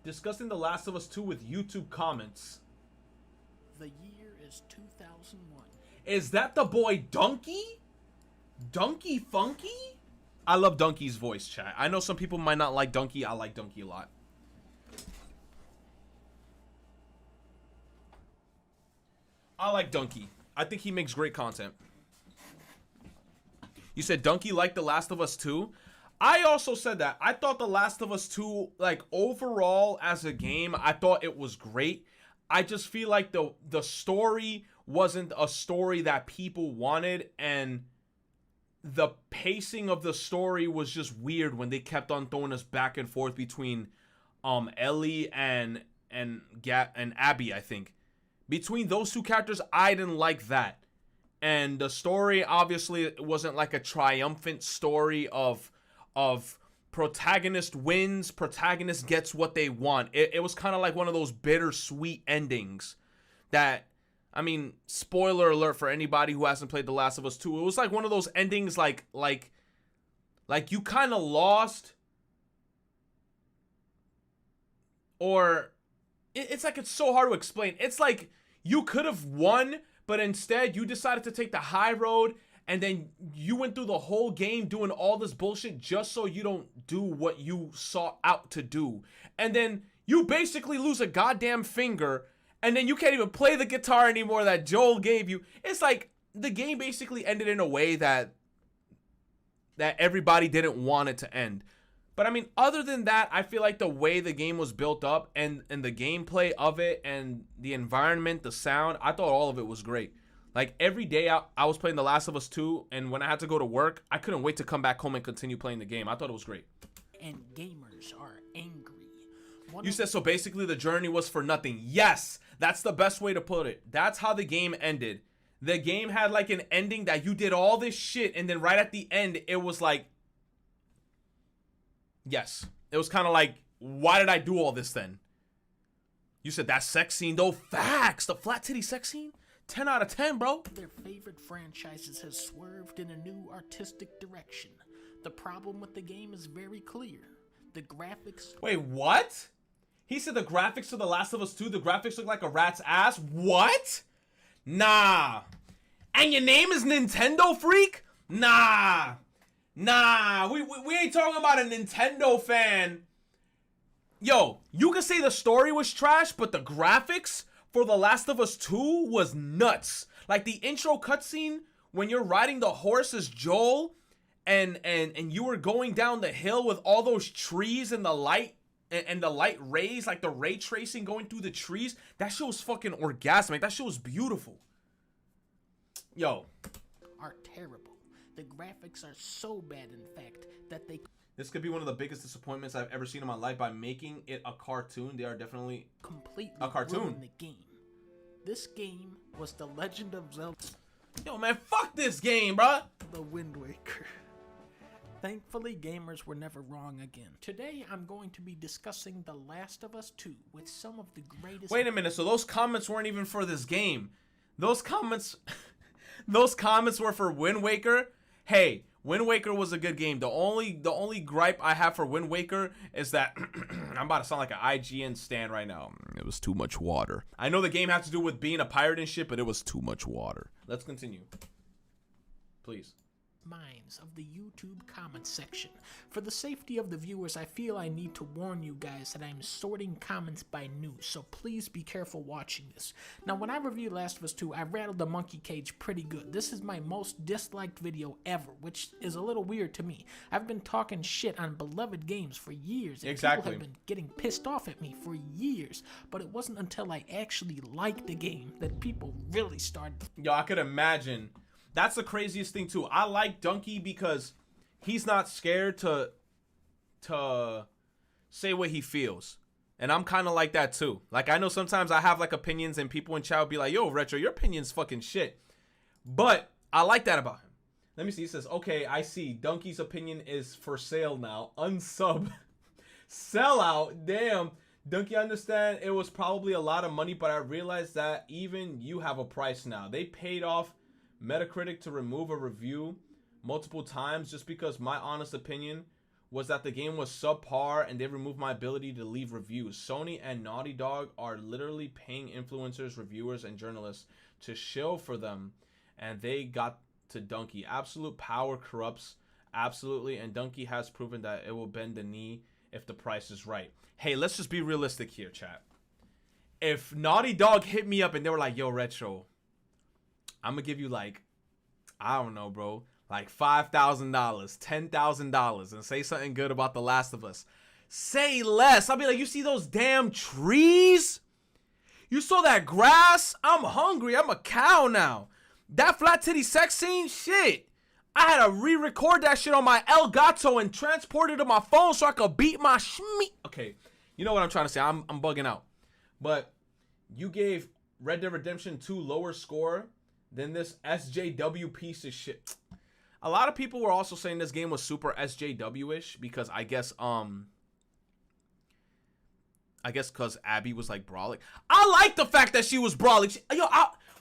Discussing The Last of Us 2 with YouTube comments. The year is 2001. Is that the boy Dunkey? Dunkey Funky? I love Dunkey's voice, chat. I know some people might not like Dunkey. I like Dunkey a lot. I like Dunkey. I think he makes great content. You said Dunkey liked The Last of Us 2? I also said that. I thought The Last of Us 2, like, overall as a game, I thought it was great. I just feel like the story wasn't a story that people wanted, and the pacing of the story was just weird when they kept on throwing us back and forth between Ellie and Abby, I think. Between those two characters, I didn't like that. And the story, obviously, it wasn't like a triumphant story of protagonist wins, protagonist gets what they want. It was kind of like one of those bittersweet endings that, I mean, spoiler alert for anybody who hasn't played The Last of Us 2. It was like one of those endings like you kind of lost, or it's like, it's so hard to explain. It's like you could have won, but instead you decided to take the high road, and then you went through the whole game doing all this bullshit just so you don't do what you sought out to do. And then you basically lose a goddamn finger, and then you can't even play the guitar anymore that Joel gave you. It's like the game basically ended in a way that everybody didn't want it to end. But I mean, other than that, I feel like the way the game was built up and the gameplay of it and the environment, the sound, I thought all of it was great. Like, every day I was playing The Last of Us 2, and when I had to go to work, I couldn't wait to come back home and continue playing the game. I thought it was great. And gamers are angry. You said, so basically the journey was for nothing. Yes, that's the best way to put it. That's how the game ended. The game had like an ending that you did all this shit, and then right at the end, it was like, yes. It was kind of like, why did I do all this then? You said that sex scene, though. Facts. The flat titty sex scene? 10 out of 10, bro. Their favorite franchises has swerved in a new artistic direction. The problem with the game is very clear. The graphics... Wait, what? He said the graphics to The Last of Us 2, the graphics look like a rat's ass? What? Nah. And your name is Nintendo Freak? Nah. Nah. We ain't talking about a Nintendo fan. Yo, you can say the story was trash, but the graphics for The Last of Us 2 was nuts. Like the intro cutscene when you're riding the horse as Joel and you were going down the hill with all those trees and the light and the light rays, like the ray tracing going through the trees. That shit was fucking orgasmic. That shit was beautiful. Yo. Are terrible. The graphics are so bad, in fact, that they... This could be one of the biggest disappointments I've ever seen in my life. By making it a cartoon, they are definitely completely a cartoon. The game. This game was The Legend of Zelda. Yo, man, fuck this game, bruh. The Wind Waker. Thankfully, gamers were never wrong again. Today, I'm going to be discussing The Last of Us 2 with some of the greatest... Wait a minute, so those comments weren't even for this game. Those comments... those comments were for Wind Waker? Hey, Wind Waker was a good game. The only gripe I have for Wind Waker is that I'm about to sound like an IGN stan right now. It was too much water. I know the game had to do with being a pirate and shit, but it was too much water. Let's continue. Please. Minds of the YouTube comments section. For the safety of the viewers, I feel I need to warn you guys that I'm sorting comments by news, so please be careful watching this. Now, when I reviewed Last of Us 2, I rattled the monkey cage pretty good. This is my most disliked video ever, which is a little weird to me. I've been talking shit on beloved games for years, and people have been getting pissed off at me for years, but it wasn't until I actually liked the game that people really started. Yo, I could imagine. That's the craziest thing too. I like Dunkey because he's not scared to say what he feels. And I'm kind of like that too. Like, I know sometimes I have like opinions and people in chat will be like, yo, Retro, your opinion's fucking shit. But I like that about him. Let me see. He says, okay, I see. Dunkey's opinion is for sale now. Unsub. Sell out. Damn. Dunkey, I understand it was probably a lot of money, but I realized that even you have a price now. They paid off Metacritic to remove a review multiple times just because my honest opinion was that the game was subpar and they removed my ability to leave reviews. Sony and Naughty Dog are literally paying influencers, reviewers, and journalists to shill for them, and they got to Dunkey. Absolute power corrupts, absolutely, and Dunkey has proven that it will bend the knee if the price is right. Hey, let's just be realistic here, chat. If Naughty Dog hit me up and they were like, yo, Retro, I'm gonna give you like, I don't know, bro, like $5,000, $10,000, and say something good about The Last of Us. Say less. I'll be like, you see those damn trees? You saw that grass? I'm hungry. I'm a cow now. That flat titty sex scene? Shit. I had to re-record that shit on my Elgato and transport it to my phone so I could beat my shmeat. Okay, you know what I'm trying to say. I'm bugging out. But you gave Red Dead Redemption 2 lower score than this SJW piece of shit. A lot of people were also saying this game was super SJW-ish because I guess because Abby was like brawling. I like the fact that she was brawling.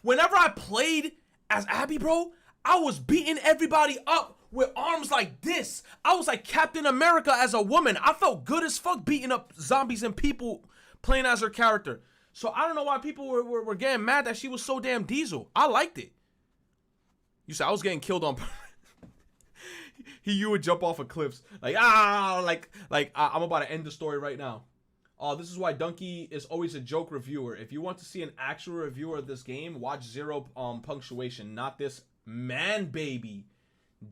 Whenever I played as Abby, bro, I was beating everybody up with arms like this. I was like Captain America as a woman. I felt good as fuck beating up zombies and people playing as her character. So I don't know why people were getting mad that she was so damn diesel. I liked it. You said I was getting killed on you would jump off of cliffs. Like, I'm about to end the story right now. This is why Dunkey is always a joke reviewer. If you want to see an actual reviewer of this game, watch Zero Punctuation, not this man baby.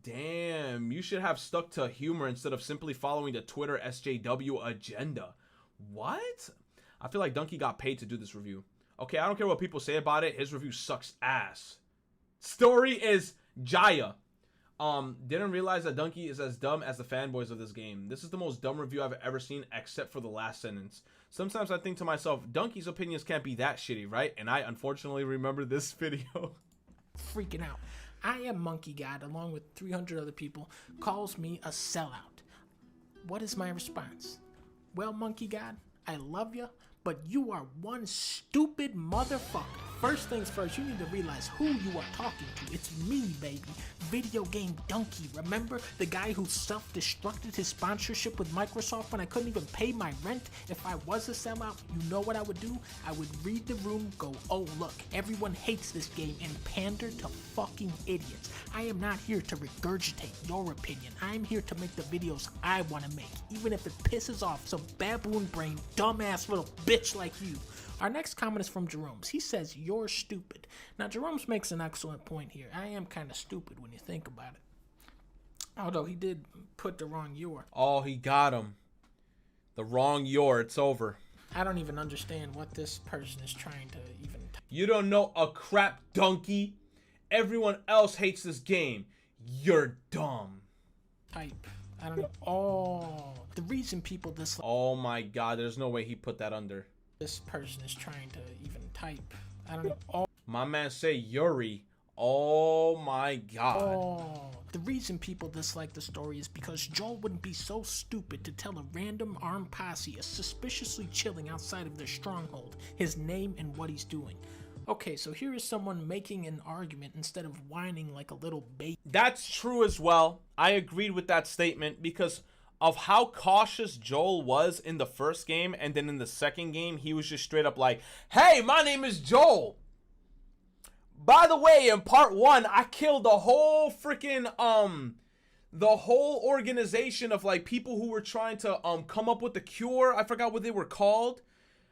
Damn, you should have stuck to humor instead of simply following the Twitter SJW agenda. What? I feel like Dunkey got paid to do this review. Okay, I don't care what people say about it. His review sucks ass. Story is Jaya. Didn't realize that Dunkey is as dumb as the fanboys of this game. This is the most dumb review I've ever seen, except for the last sentence. Sometimes I think to myself, Dunkey's opinions can't be that shitty, right? And I unfortunately remember this video. Freaking out. I Am Monkey God, along with 300 other people, calls me a sellout. What is my response? Well, Monkey God, I love you, but you are one stupid motherfucker. First things first, you need to realize who you are talking to. It's me, baby. Video game Dunkey. Remember the guy who self-destructed his sponsorship with Microsoft when I couldn't even pay my rent? If I was a sellout, you know what I would do? I would read the room, go, oh look, everyone hates this game, and pander to fucking idiots. I am not here to regurgitate your opinion. I'm here to make the videos I want to make, even if it pisses off some baboon brain, dumbass little bitch like you. Our next comment is from Jerome's. He says, you're stupid. Now, Jerome's makes an excellent point here. I am kind of stupid when you think about it. Although he did put the wrong your. Oh, he got him. The wrong your. It's over. I don't even understand what this person is trying to even... You don't know a crap, Dunkey. Everyone else hates this game. You're dumb. Type. I don't know. Oh, the reason people dislike... Oh my god, there's no way he put that under. This person is trying to even type. I don't know. Oh. My man say Yuri. Oh my god. Oh. The reason people dislike the story is because Joel wouldn't be so stupid to tell a random armed posse is suspiciously chilling outside of their stronghold, his name and what he's doing. Okay, so here is someone making an argument instead of whining like a little baby. That's true as well. I agreed with that statement because of how cautious Joel was in the first game, and then in the second game, he was just straight up like, hey, my name is Joel. By the way, in part 1, I killed the whole freaking, the whole organization of, like, people who were trying to, come up with the cure. I forgot what they were called.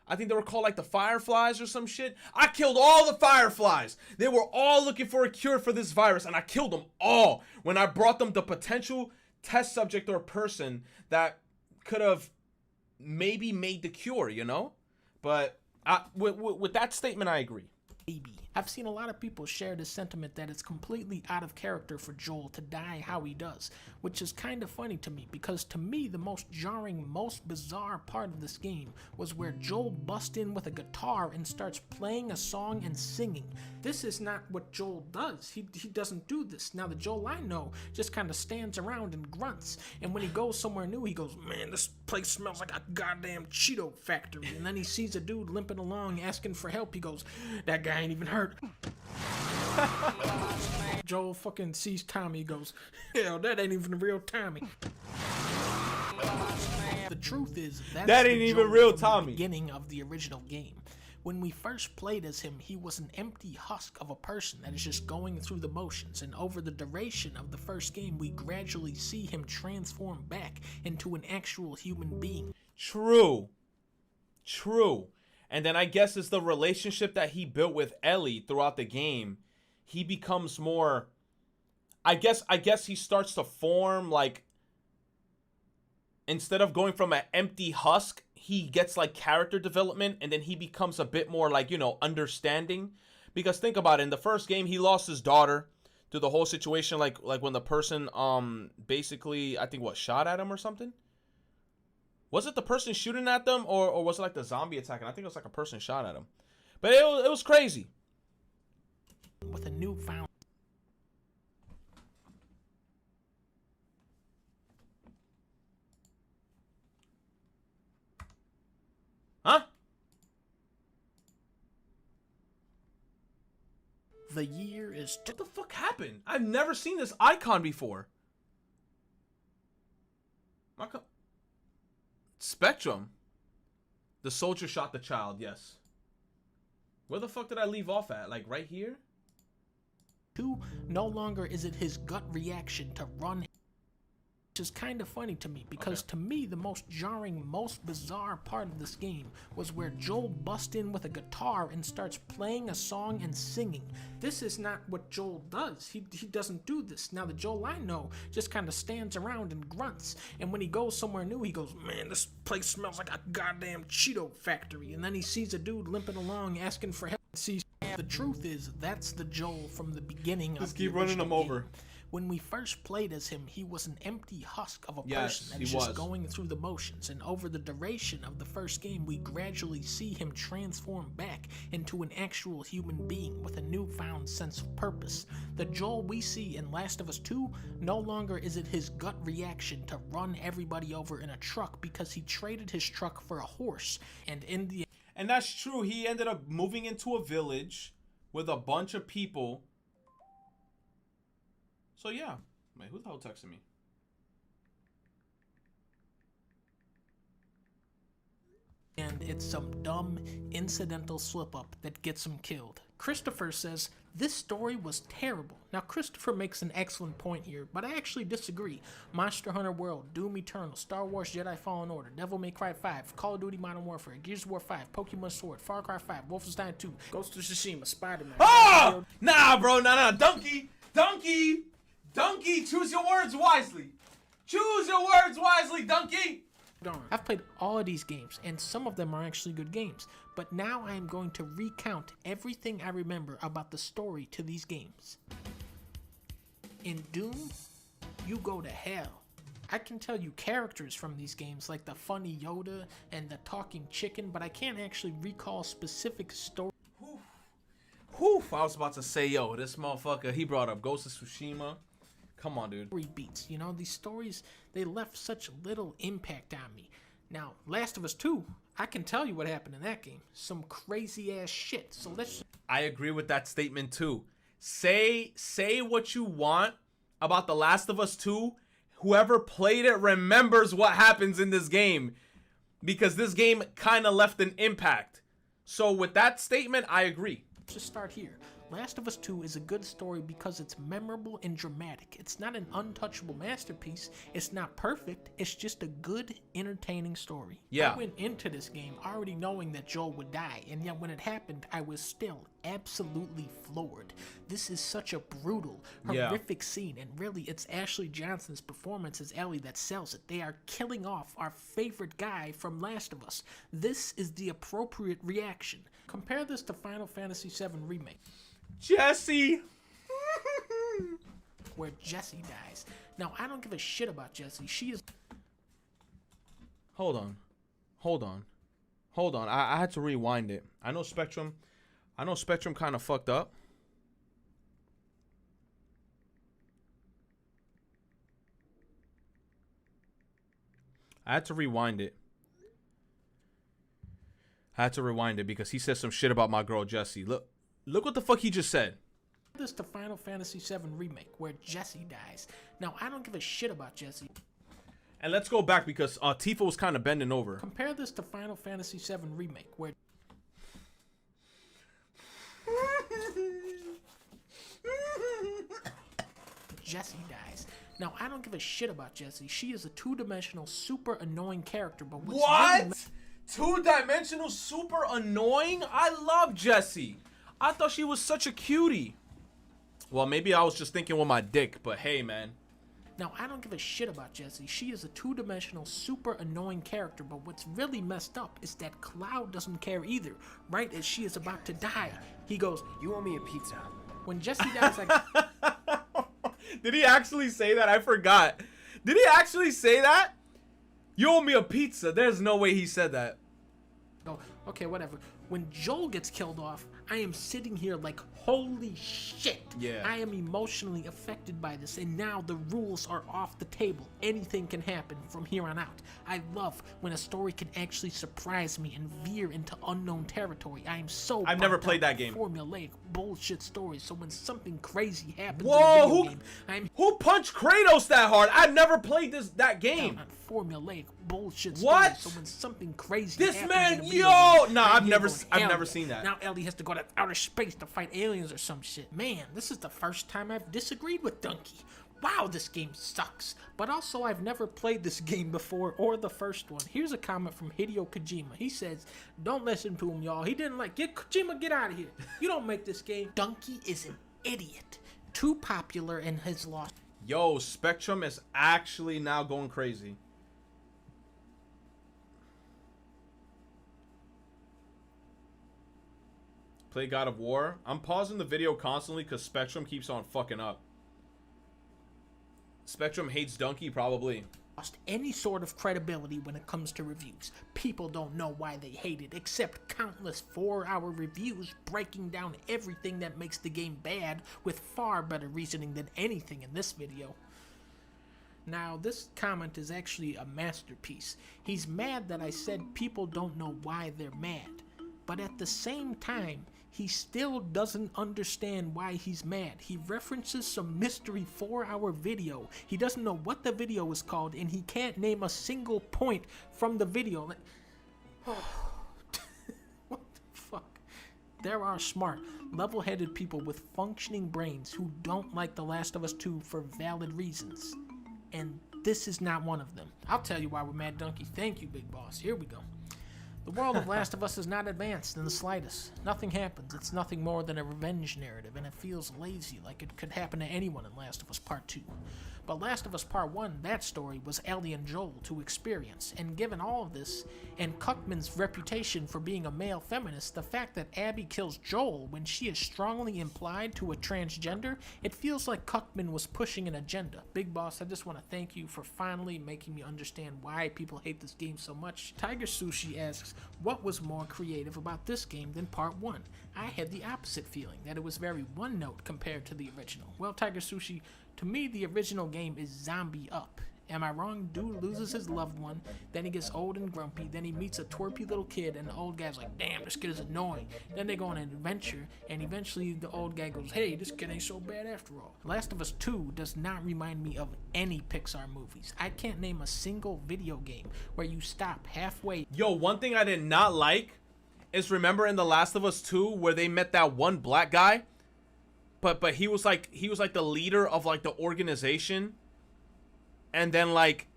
I think they were called, like, the Fireflies or some shit. I killed all the Fireflies. They were all looking for a cure for this virus, and I killed them all when I brought them the potential test subject or person that could have maybe made the cure, you know? But with that statement, I agree. Baby. I've seen a lot of people share the sentiment that it's completely out of character for Joel to die how he does, which is kind of funny to me because to me the most jarring, most bizarre part of this game was where Joel busts in with a guitar and starts playing a song and singing. This is not what Joel does. He doesn't do this. Now the Joel I know just kind of stands around and grunts, and when he goes somewhere new he goes, man, this place smells like a goddamn Cheeto factory, and then he sees a dude limping along asking for help. He goes, that guy ain't even hurt. Joel fucking sees Tommy, goes, hell, that ain't even the real Tommy. The truth is, that ain't even real Tommy. Beginning of the original game. When we first played as him, he was an empty husk of a person that is just going through the motions, and over the duration of the first game, we gradually see him transform back into an actual human being. True. And then I guess it's the relationship that he built with Ellie throughout the game. He becomes more, I guess he starts to form, like, instead of going from an empty husk, he gets like character development, and then he becomes a bit more like, you know, understanding. Because think about it, in the first game, he lost his daughter to the whole situation, like when the person basically, I think, shot at him or something. Was it the person shooting at them, or was it like the zombie attacking? I think it was like a person shot at him. But it was crazy. With a newfound. Huh? The year is... What the fuck happened? I've never seen this icon before. Spectrum. The soldier shot the child, yes. Where the fuck did I leave off at? Like right here? 2, no longer is it his gut reaction to run, which is kind of funny to me, because to me the most jarring, most bizarre part of this game was where Joel busts in with a guitar and starts playing a song and singing. This is not what Joel does. He doesn't do this. Now the Joel I know just kind of stands around and grunts, and when he goes somewhere new he goes, man, this place smells like a goddamn Cheeto factory, and then he sees a dude limping along asking for help. The truth is, that's the Joel from the beginning of the original game. Just keep running him over. When we first played as him, he was an empty husk of a person that is just going through the motions, and over the duration of the first game, we gradually see him transform back into an actual human being with a newfound sense of purpose. The Joel we see in Last of Us 2, no longer is it his gut reaction to run everybody over in a truck because he traded his truck for a horse, and in the... And that's true, he ended up moving into a village with a bunch of people. So yeah. Wait, who the hell texted me? And it's some dumb, incidental slip-up that gets him killed. Christopher says, this story was terrible. Now, Christopher makes an excellent point here, but I actually disagree. Monster Hunter World, Doom Eternal, Star Wars Jedi Fallen Order, Devil May Cry 5, Call of Duty Modern Warfare, Gears of War 5, Pokemon Sword, Far Cry 5, Wolfenstein 2, Ghost of Tsushima, Spider-Man... Oh! Nah, bro, nah. Dunkey, choose your words wisely. Choose your words wisely, Dunkey. I've played all of these games, and some of them are actually good games, but now I am going to recount everything I remember about the story to these games. In Doom, you go to hell. I can tell you characters from these games, like the funny Yoda and the talking chicken, but I can't actually recall specific stories. Whew, I was about to say, yo, this motherfucker, he brought up Ghost of Tsushima. Come on, dude. Beats, you know, these stories, they left such little impact on me. Now, Last of Us 2, I can tell you what happened in that game. Some crazy ass shit. So let's... I agree with that statement too. Say what you want about The Last of Us 2. Whoever played it remembers what happens in this game, because this game kind of left an impact. So with that statement, I agree. Let's just start here. Last of Us 2 is a good story because it's memorable and dramatic. It's not an untouchable masterpiece. It's not perfect. It's just a good, entertaining story. Yeah. I went into this game already knowing that Joel would die, and yet when it happened, I was still absolutely floored. This is such a brutal, horrific scene, and really, it's Ashley Johnson's performance as Ellie that sells it. They are killing off our favorite guy from Last of Us. This is the appropriate reaction. Compare this to Final Fantasy VII Remake. Jesse! Where Jessie dies. Now, I don't give a shit about Jessie. She is... Hold on. I had to rewind it. I know Spectrum kind of fucked up. I had to rewind it because he said some shit about my girl Jessie. Look what the fuck he just said. This to Final Fantasy VII Remake, where Jessie dies. Now, I don't give a shit about Jessie. And let's go back because Tifa was kind of bending over. Compare this to Final Fantasy VII Remake, where Jessie dies. Now, I don't give a shit about Jessie. She is a two-dimensional, super annoying character, but what's What? Two-dimensional, super annoying? I love Jessie. I thought she was such a cutie. Well, maybe I was just thinking with my dick, but hey, man. Now, I don't give a shit about Jessie. She is a two-dimensional, super annoying character, but what's really messed up is that Cloud doesn't care either. Right as she is about to die, he goes, "You owe me a pizza." When Jessie dies, Did he actually say that? I forgot. Did he actually say that? You owe me a pizza. There's no way he said that. Oh, okay, whatever. When Joel gets killed off, I am sitting here like, holy shit. Yeah. I am emotionally affected by this, and now the rules are off the table. Anything can happen from here on out. I love when a story can actually surprise me and veer into unknown territory. I am so I've never played that game. Formulaic bullshit stories. So when something crazy happens Whoa, in a video game, who punched Kratos that hard? I've never played that game. on formulaic bullshit What? stories. So when something crazy This happens man, in a video yo, game, nah, I'm I've here never going, I've hell never yeah. seen that. Now Ellie has to go to outer space to fight aliens or some shit. Man, this is the first time I've disagreed with Dunkey. Wow, this game sucks. But also, I've never played this game before or the first one. Here's a comment from Hideo Kojima. He says, "Don't listen to him, y'all. He didn't like Kojima, get out of here. You don't make this game." Dunkey is an idiot. Too popular and has lost. Yo, Spectrum is actually now going crazy. Play God of War. I'm pausing the video constantly because Spectrum keeps on fucking up. Spectrum hates Dunkey, probably. Lost any sort of credibility when it comes to reviews. People don't know why they hate it, except countless 4-hour reviews breaking down everything that makes the game bad with far better reasoning than anything in this video. Now, this comment is actually a masterpiece. He's mad that I said people don't know why they're mad, but at the same time, he still doesn't understand why he's mad. He references some mystery 4-hour video. He doesn't know what the video is called, and he can't name a single point from the video. Like, what the fuck? There are smart, level-headed people with functioning brains who don't like The Last of Us 2 for valid reasons. And this is not one of them. I'll tell you why we're mad, Dunkey. Thank you, Big Boss. Here we go. The world of Last of Us is not advanced in the slightest. Nothing happens. It's nothing more than a revenge narrative, and it feels lazy, like it could happen to anyone in Last of Us Part 2. But Last of Us Part 1, that story was Ellie and Joel to experience, and given all of this, and Cuckman's reputation for being a male feminist, the fact that Abby kills Joel when she is strongly implied to a transgender, it feels like Cuckman was pushing an agenda. Big Boss, I just want to thank you for finally making me understand why people hate this game so much. Tiger Sushi asks, what was more creative about this game than Part 1? I had the opposite feeling, that it was very one-note compared to the original. Well, Tiger Sushi, to me, the original game is Zombie Up. Am I wrong? Dude loses his loved one, then he gets old and grumpy, then he meets a twerpy little kid, and the old guy's like, damn, this kid is annoying. Then they go on an adventure, and eventually the old guy goes, hey, this kid ain't so bad after all. Last of Us 2 does not remind me of any Pixar movies. I can't name a single video game where you stop halfway. Yo, one thing I did not like is, remember in The Last of Us 2 where they met that one black guy? But he was like the leader of like the organization. And then like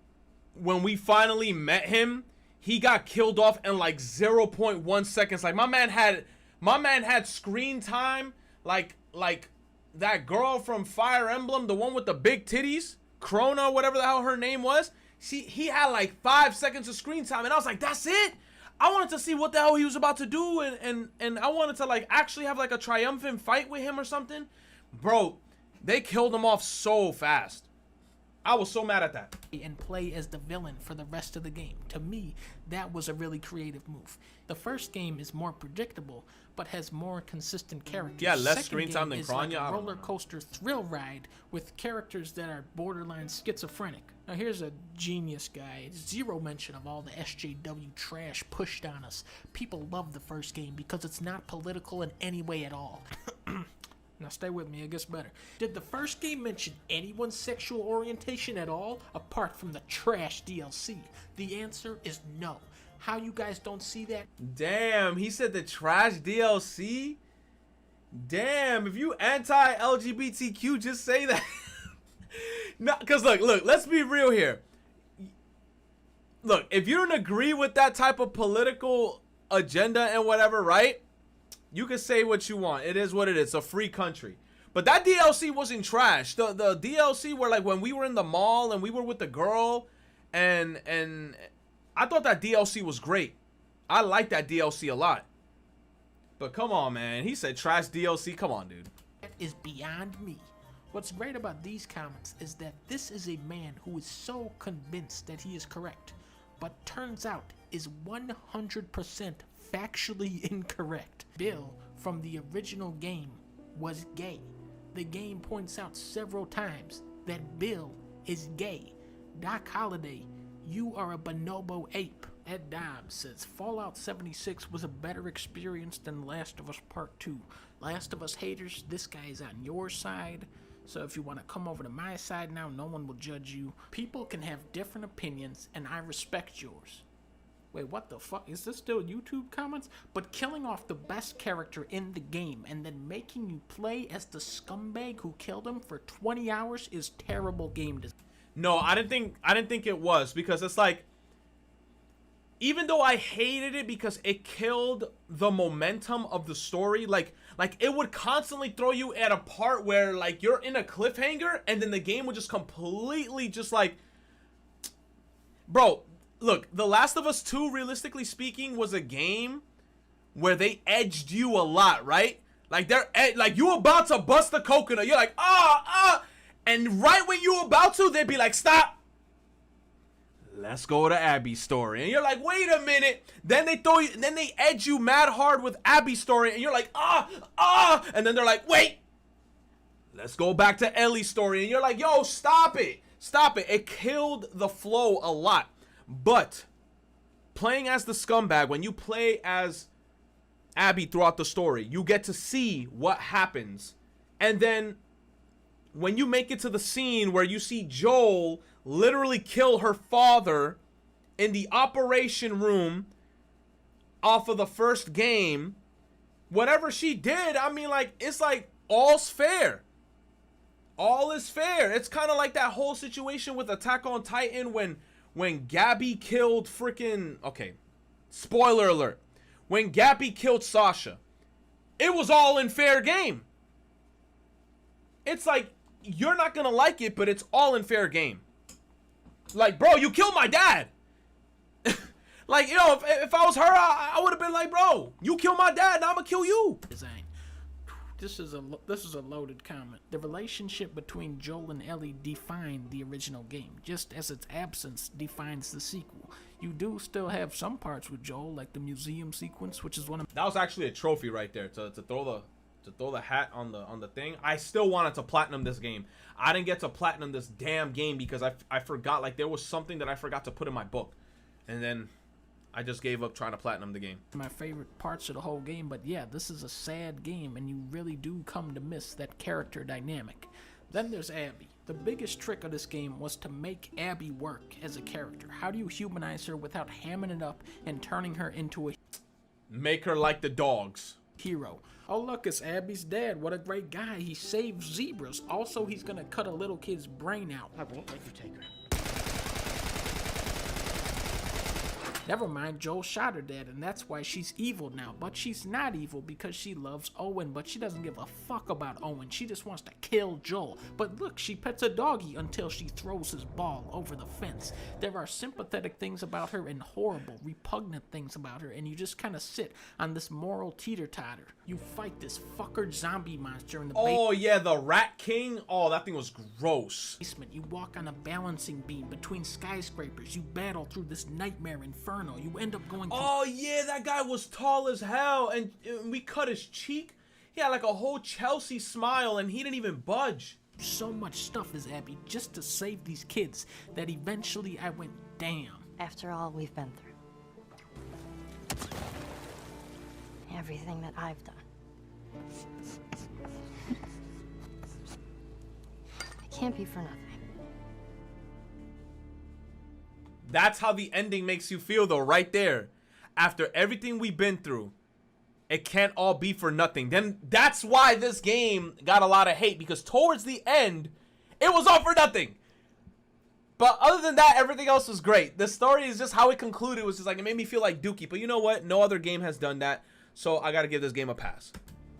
when we finally met him, he got killed off in like 0.1 seconds. Like my man had screen time like that girl from Fire Emblem, the one with the big titties, Krona, whatever the hell her name was. He had like 5 seconds of screen time, and I was like, that's it? I wanted to see what the hell he was about to do, and I wanted to like actually have like a triumphant fight with him or something. Bro, they killed him off so fast. I was so mad at that. And play as the villain for the rest of the game. To me, that was a really creative move. The first game is more predictable, but has more consistent characters. Yeah, less Second screen time than game is like Kranya. a roller coaster thrill ride with characters that are borderline schizophrenic. Now here's a genius guy. Zero mention of all the SJW trash pushed on us. People love the first game because it's not political in any way at all. Now stay with me, it gets better. Did the first game mention anyone's sexual orientation at all, apart from the trash DLC? The answer is no. How you guys don't see that? Damn, he said the trash DLC? Damn, if you anti-LGBTQ, just say that. No, because look, let's be real here. Look, if you don't agree with that type of political agenda and whatever, right? You can say what you want. It is what it is. It's a free country. But that DLC wasn't trash. The DLC where like when we were in the mall and we were with the girl and I thought that DLC was great. I like that DLC a lot. But come on, man. He said trash DLC. Come on, dude. That is beyond me. What's great about these comments is that this is a man who is so convinced that he is correct, but turns out is 100% factually incorrect. Bill from the original game was gay. The game points out several times that Bill is gay. Doc Holliday, you are a bonobo ape. Ed Dobbs says Fallout 76 was a better experience than Last of Us Part 2. Last of Us haters, this guy is on your side. So if you want to come over to my side now, no one will judge you. People can have different opinions, and I respect yours. Wait, what the fuck? Is this still YouTube comments? But killing off the best character in the game and then making you play as the scumbag who killed him for 20 hours is terrible game design. No, I didn't think it was, because it's like, even though I hated it because it killed the momentum of the story, like it would constantly throw you at a part where like you're in a cliffhanger and then the game would just completely just like, bro, look, The Last of Us 2, realistically speaking, was a game where they edged you a lot, right? Like like you about to bust the coconut, you're like, and right when you about to, they'd be like, stop. Let's go to Abby's story. And you're like, wait a minute. Then they throw you, and then they edge you mad hard with Abby's story. And you're like, and then they're like, wait. Let's go back to Ellie's story. And you're like, yo, stop it. Stop it. It killed the flow a lot. But playing as the scumbag, when you play as Abby throughout the story, you get to see what happens. And then when you make it to the scene where you see Joel literally kill her father in the operation room off of the first game, whatever she did, I mean, like, it's like all's fair. All is fair. It's kind of like that whole situation with Attack on Titan when Gabby killed freaking, okay, spoiler alert, when Gabby killed Sasha, it was all in fair game. It's like, you're not gonna like it, but it's all in fair game. Like, bro, you killed my dad. Like, you know, if I was her, I would have been like, bro, you killed my dad, now I'm gonna kill you. Design. This is a loaded comment. The relationship between Joel and Ellie defined the original game, just as its absence defines the sequel. You do still have some parts with Joel, like the museum sequence, which is one of... That was actually a trophy right there to throw the hat on the thing. I still wanted to platinum this game. I didn't get to platinum this damn game because I forgot, like, there was something that I forgot to put in my book. And then I just gave up trying to platinum the game. My favorite parts of the whole game, but yeah, this is a sad game and you really do come to miss that character dynamic. Then there's Abby. The biggest trick of this game was to make Abby work as a character. How do you humanize her without hamming it up and turning her into a... Make her like the dogs. Hero. Oh look, it's Abby's dad. What a great guy. He saves zebras. Also, he's gonna cut a little kid's brain out. I won't let you take her. Never mind, Joel shot her dad, and that's why she's evil now. But she's not evil because she loves Owen, but she doesn't give a fuck about Owen. She just wants to kill Joel. But look, she pets a doggy until she throws his ball over the fence. There are sympathetic things about her and horrible, repugnant things about her, and you just kind of sit on this moral teeter-totter. You fight this fucker zombie monster in the Oh yeah, the Rat King. Oh, that thing was gross. Basement. You walk on a balancing beam between skyscrapers. You battle through this nightmare inferno. You end up going... Oh yeah, that guy was tall as hell, and we cut his cheek. He had like a whole Chelsea smile, and he didn't even budge. So much stuff is Abby just to save these kids that eventually I went, damn. After all we've been through. Everything that I've done. It can't be for nothing. That's how the ending makes you feel, though, right there. After everything we've been through, it can't all be for nothing. Then that's why this game got a lot of hate, because towards the end, it was all for nothing. But other than that, everything else was great. The story is just how it concluded. It was just like, it made me feel like Dunkey. But you know what? No other game has done that. So I got to give this game a pass.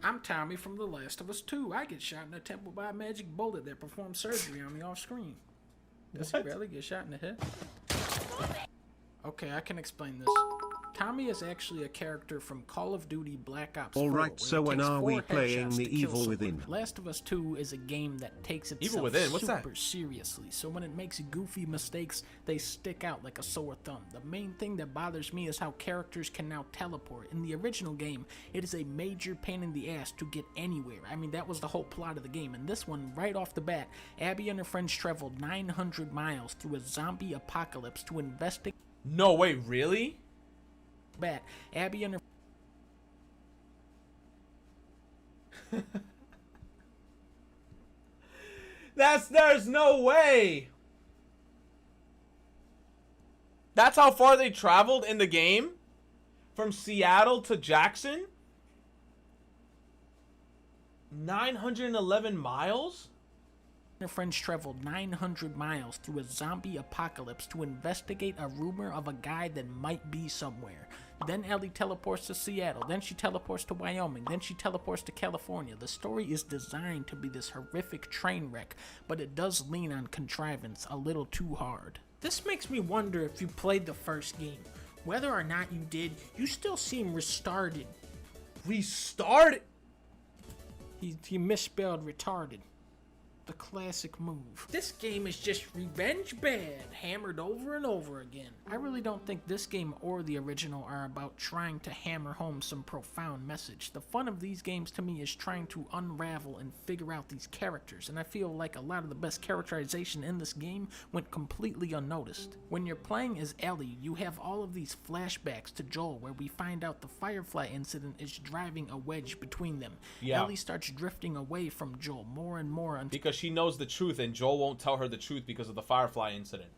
I'm Tommy from The Last of Us 2. I get shot in the temple by a magic bullet that performs surgery on me off screen. Does he really get shot in the head? Okay, I can explain this. Tommy is actually a character from Call of Duty Black Ops 4. Alright, so when are we playing The Evil Within? Last of Us 2 is a game that takes itself super seriously, so when it makes goofy mistakes, they stick out like a sore thumb. The main thing that bothers me is how characters can now teleport. In the original game, it is a major pain in the ass to get anywhere. I mean, that was the whole plot of the game. And this one, right off the bat, Abby and her friends traveled 900 miles through a zombie apocalypse to investigate. No way, really? Abby and her there's no way. That's how far they traveled in the game? From Seattle to Jackson? 911 miles? Her friends traveled 900 miles through a zombie apocalypse to investigate a rumor of a guy that might be somewhere. Then Ellie teleports to Seattle, then she teleports to Wyoming, then she teleports to California. The story is designed to be this horrific train wreck, but it does lean on contrivance a little too hard. This makes me wonder if you played the first game. Whether or not you did, you still seem restarted. Restarted? He misspelled retarded. The classic move. This game is just revenge bad, hammered over and over again. I really don't think this game or the original are about trying to hammer home some profound message. The fun of these games to me is trying to unravel and figure out these characters, and I feel like a lot of the best characterization in this game went completely unnoticed. When you're playing as Ellie, you have all of these flashbacks to Joel where we find out the Firefly incident is driving a wedge between them. Yeah. Ellie starts drifting away from Joel more and more because she knows the truth, and Joel won't tell her the truth because of the Firefly incident.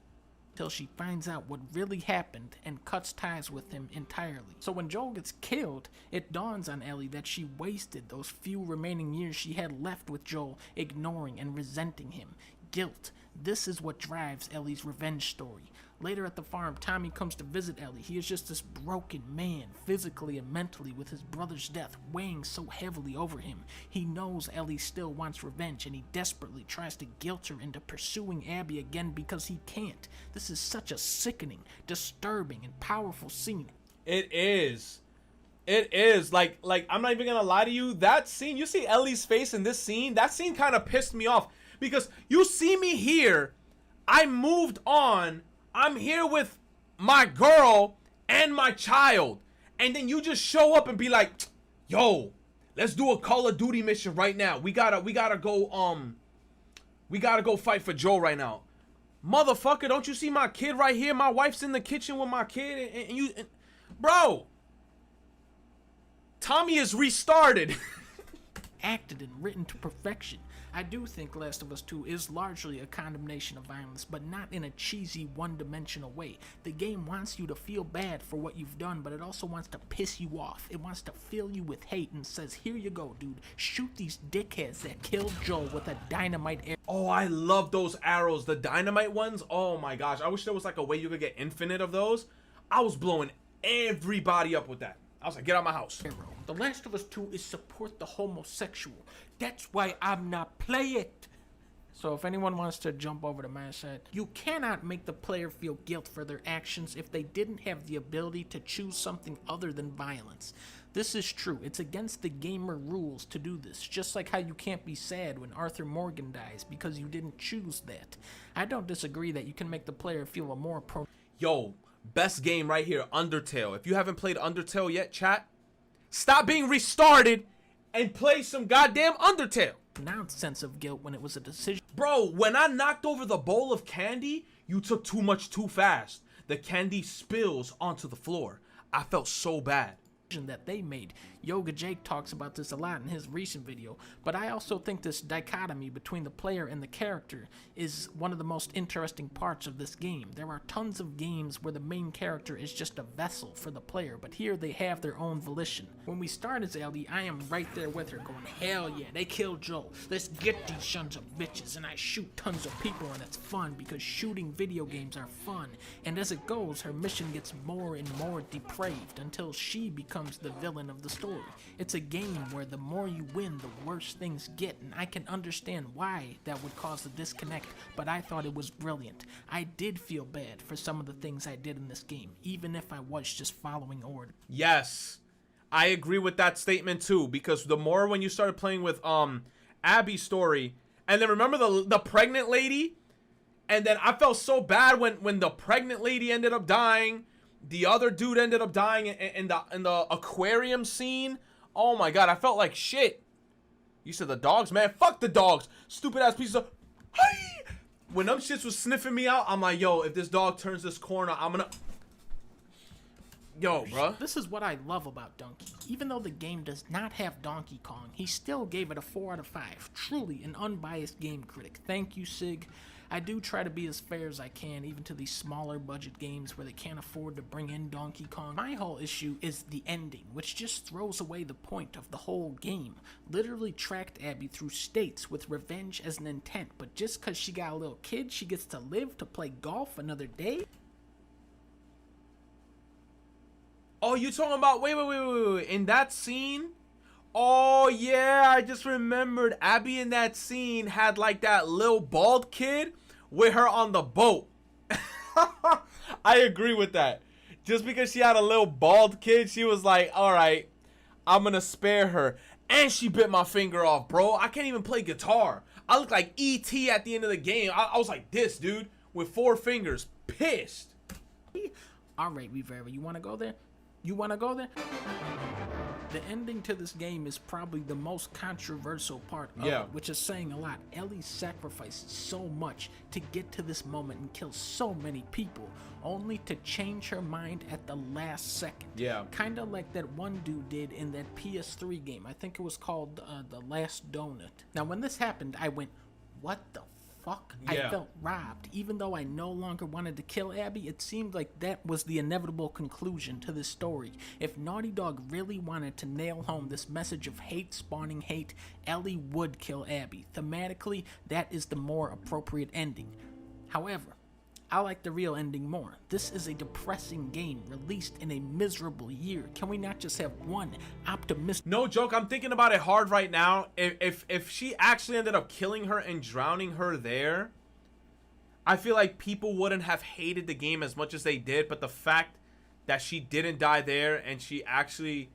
Until she finds out what really happened and cuts ties with him entirely. So when Joel gets killed, it dawns on Ellie that she wasted those few remaining years she had left with Joel, ignoring and resenting him. Guilt. This is what drives Ellie's revenge story. Later at the farm, Tommy comes to visit Ellie. He is just this broken man, physically and mentally, with his brother's death weighing so heavily over him. He knows Ellie still wants revenge, and he desperately tries to guilt her into pursuing Abby again because he can't. This is such a sickening, disturbing, and powerful scene. It is. It is. Like, I'm not even gonna lie to you. That scene, you see Ellie's face in this scene, that scene kind of pissed me off. Because you see me here, I moved on, I'm here with my girl and my child, and then you just show up and be like, yo, let's do a Call of Duty mission right now. We gotta go fight for Joel right now. Motherfucker, don't you see my kid right here? My wife's in the kitchen with my kid, and bro, Tommy is restarted. Acted and written to perfection. I do think Last of Us 2 is largely a condemnation of violence, but not in a cheesy, one-dimensional way. The game wants you to feel bad for what you've done, but it also wants to piss you off. It wants to fill you with hate and says, here you go, dude. Shoot these dickheads that killed Joel with a dynamite arrow. Oh, I love those arrows. The dynamite ones. Oh my gosh. I wish there was like a way you could get infinite of those. I was blowing everybody up with that. I was like, get out of my house. The Last of Us 2 is support the homosexual. That's why I'm not play it. So if anyone wants to jump over to my side, you cannot make the player feel guilt for their actions if they didn't have the ability to choose something other than violence. This is true. It's against the gamer rules to do this, just like how you can't be sad when Arthur Morgan dies because you didn't choose that. I don't disagree that you can make the player feel a more Yo, best game right here, Undertale. If you haven't played Undertale yet, chat, stop being restarted and play some goddamn Undertale. pronounced sense of guilt when it was a decision. Bro, when I knocked over the bowl of candy, you took too much too fast. The candy spills onto the floor. I felt so bad. that they made. Yoga Jake talks about this a lot in his recent video, but I also think this dichotomy between the player and the character is one of the most interesting parts of this game. There are tons of games where the main character is just a vessel for the player, but here they have their own volition. When we start as Ellie, I am right there with her going, hell yeah, they killed Joel. Let's get these sons of bitches, and I shoot tons of people, and it's fun because shooting video games are fun. And as it goes, her mission gets more and more depraved until she becomes the villain of the story. It's a game where the more you win, the worse things get, and I can understand why that would cause a disconnect, but I thought it was brilliant. I did feel bad for some of the things I did in this game, even if I was just following order. Yes, I agree with that statement too, because the more when you started playing with Abby's story, and then remember the pregnant lady, and then I felt so bad when the pregnant lady ended up dying. The other dude ended up dying in the aquarium scene. Oh my god, I felt like shit. You said the dogs, man. Fuck the dogs. Stupid ass pieces of. Hey! When them shits was sniffing me out, I'm like, yo, if this dog turns this corner, I'm gonna. Yo, bruh. This is what I love about Dunkey. Even though the game does not have Donkey Kong, he still gave it a 4 out of 5. Truly an unbiased game critic. Thank you, Sig. I do try to be as fair as I can, even to these smaller budget games where they can't afford to bring in Donkey Kong. My whole issue is the ending, which just throws away the point of the whole game. Literally tracked Abby through states with revenge as an intent, but just because she got a little kid, she gets to live to play golf another day? Oh, you talking about, wait. In that scene? Oh, yeah, I just remembered Abby in that scene had like that little bald kid with her on the boat. I agree with that. Just because she had a little bald kid, she was like, all right, I'm going to spare her. And she bit my finger off, bro. I can't even play guitar. I look like E.T. at the end of the game. I was like this, dude, with 4 fingers. Pissed. All right, Rivera, you want to go there? You want to go there? The ending to this game is probably the most controversial part of it, which is saying a lot. Ellie sacrificed so much to get to this moment and kill so many people, only to change her mind at the last second. Yeah. Kind of like that one dude did in that PS3 game. I think it was called The Last Donut. Now, when this happened, I went, what the fuck? Yeah. I felt robbed. Even though I no longer wanted to kill Abby, it seemed like that was the inevitable conclusion to this story. If Naughty Dog really wanted to nail home this message of hate spawning hate, Ellie would kill Abby. Thematically, that is the more appropriate ending. However, I like the real ending more. This is a depressing game released in a miserable year. Can we not just have one optimistic? No joke, I'm thinking about it hard right now. If she actually ended up killing her and drowning her there, I feel like people wouldn't have hated the game as much as they did. But the fact that she didn't die there and she actually,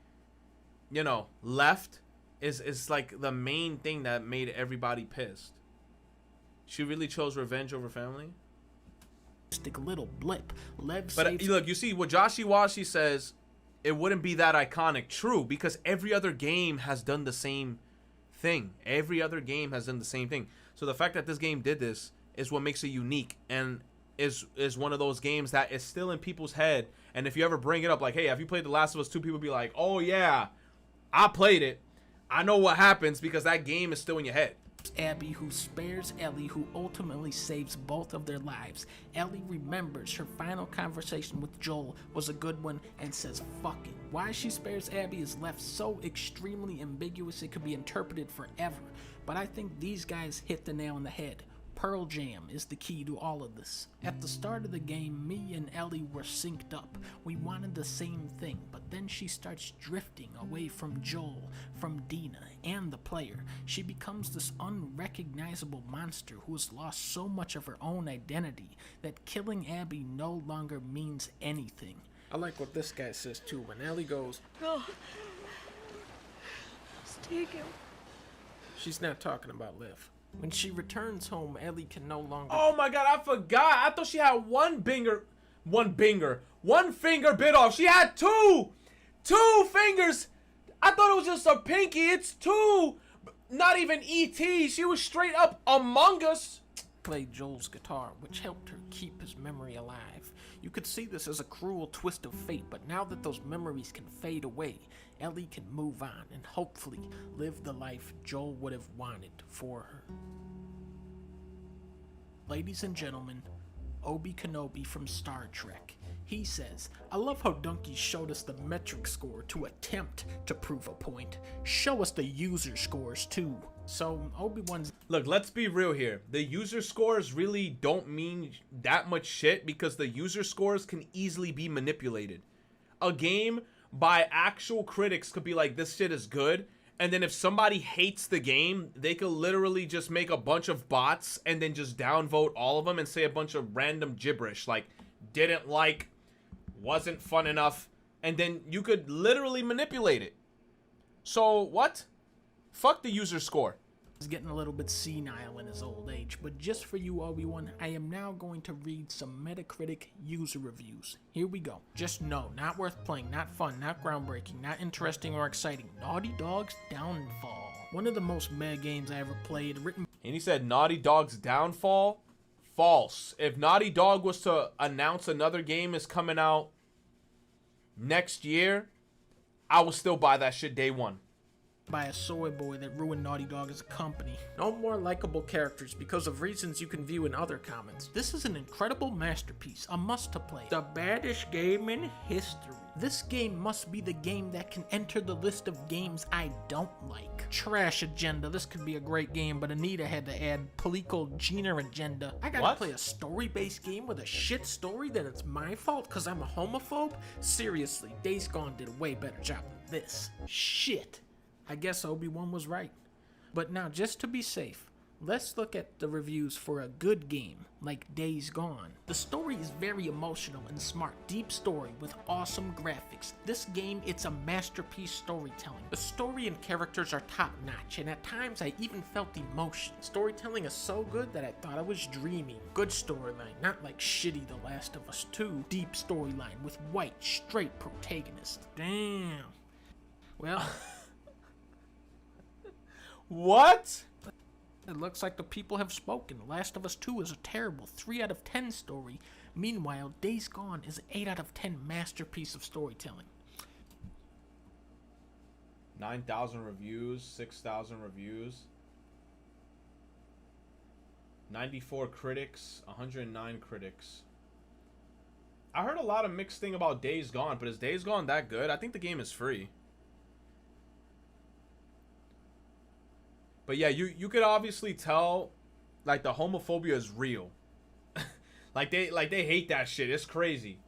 you know, left is like the main thing that made everybody pissed. She really chose revenge over family. Little blip. Lev But saves look, you see what Joshi Washi says, it wouldn't be that iconic. True, because every other game has done the same thing. Every other game has done the same thing. So the fact that this game did this is what makes it unique, and is one of those games that is still in people's head. And if you ever bring it up, like, hey, have you played The Last of Us 2? People be like, oh yeah, I played it. I know what happens, because that game is still in your head. Abby, who spares Ellie, who ultimately saves both of their lives. Ellie remembers her final conversation with Joel was a good one and says fuck it. Why she spares Abby is left so extremely ambiguous it could be interpreted forever, but I think these guys hit the nail on the head. Pearl Jam is the key to all of this. At the start of the game, me and Ellie were synced up. We wanted the same thing, but then she starts drifting away from Joel, from Dina, and the player. She becomes this unrecognizable monster who has lost so much of her own identity that killing Abby no longer means anything. I like what this guy says too, when Ellie goes, "Oh, just take him." She's not talking about Liv. When she returns home, Ellie can no longer... Oh my god, I forgot. I thought she had one finger bit off. She had two fingers. I thought it was just a pinky. It's 2. Not even E.T. She was straight up Among Us. Played Joel's guitar, which helped her keep his memory alive. You could see this as a cruel twist of fate, but now that those memories can fade away, Ellie can move on and hopefully live the life Joel would have wanted for her. Ladies and gentlemen, Obi Kenobi from Star Trek. He says, I love how Dunkey showed us the metric score to attempt to prove a point. Show us the user scores too. So Obi-Wan's... Look, let's be real here. The user scores really don't mean that much shit because the user scores can easily be manipulated. A game by actual critics could be like, this shit is good. And then if somebody hates the game, they could literally just make a bunch of bots and then just downvote all of them and say a bunch of random gibberish like, didn't like, wasn't fun enough. And then you could literally manipulate it. So what? Fuck the user score. He's getting a little bit senile in his old age, but just for you, Obi-Wan, I am now going to read some Metacritic user reviews. Here we go. Just no, not worth playing, not fun, not groundbreaking, not interesting or exciting. Naughty Dog's Downfall. One of the most meh games I ever played, written... And he said Naughty Dog's Downfall? False. If Naughty Dog was to announce another game is coming out next year, I would still buy that shit day one. By a soy boy that ruined Naughty Dog as a company. No more likable characters because of reasons you can view in other comments. This is an incredible masterpiece, a must to play. The baddest game in history. This game must be the game that can enter the list of games I don't like. Trash agenda. This could be a great game, but Anita had to add Polico Gina agenda. I gotta play a story-based game with a shit story that it's my fault because I'm a homophobe? Seriously, Days Gone did a way better job than this. Shit. I guess Obi-Wan was right. But now, just to be safe, let's look at the reviews for a good game, like Days Gone. The story is very emotional and smart, deep story with awesome graphics. This game, it's a masterpiece storytelling. The story and characters are top-notch, and at times I even felt emotion. Storytelling is so good that I thought I was dreaming. Good storyline, not like shitty The Last of Us 2. Deep storyline with white, straight protagonist. Damn. Well... What? It looks like the people have spoken. Last of Us 2 is a terrible 3 out of 10 story. Meanwhile, Days Gone is an 8 out of 10 masterpiece of storytelling. 9,000 reviews, 6,000 reviews. 94 critics, 109 critics. I heard a lot of mixed thing about Days Gone, but is Days Gone that good? I think the game is free. But yeah, you could obviously tell, like, the homophobia is real. like they hate that shit. It's crazy.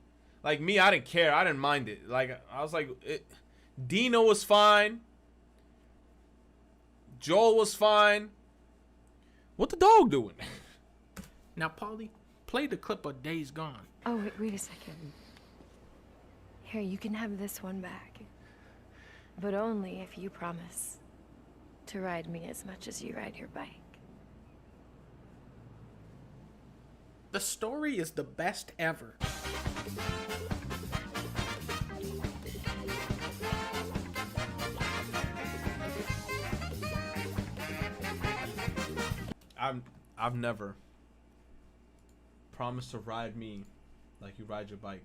Like me, I didn't care. I didn't mind it. Like I was like, Dino was fine. Joel was fine. What the dog doing? Now, Paulie, play the clip of Days Gone. Oh, wait a second. Here, you can have this one back. But only if you promise to ride me as much as you ride your bike. The story is the best ever. I've never promised to ride me like you ride your bike.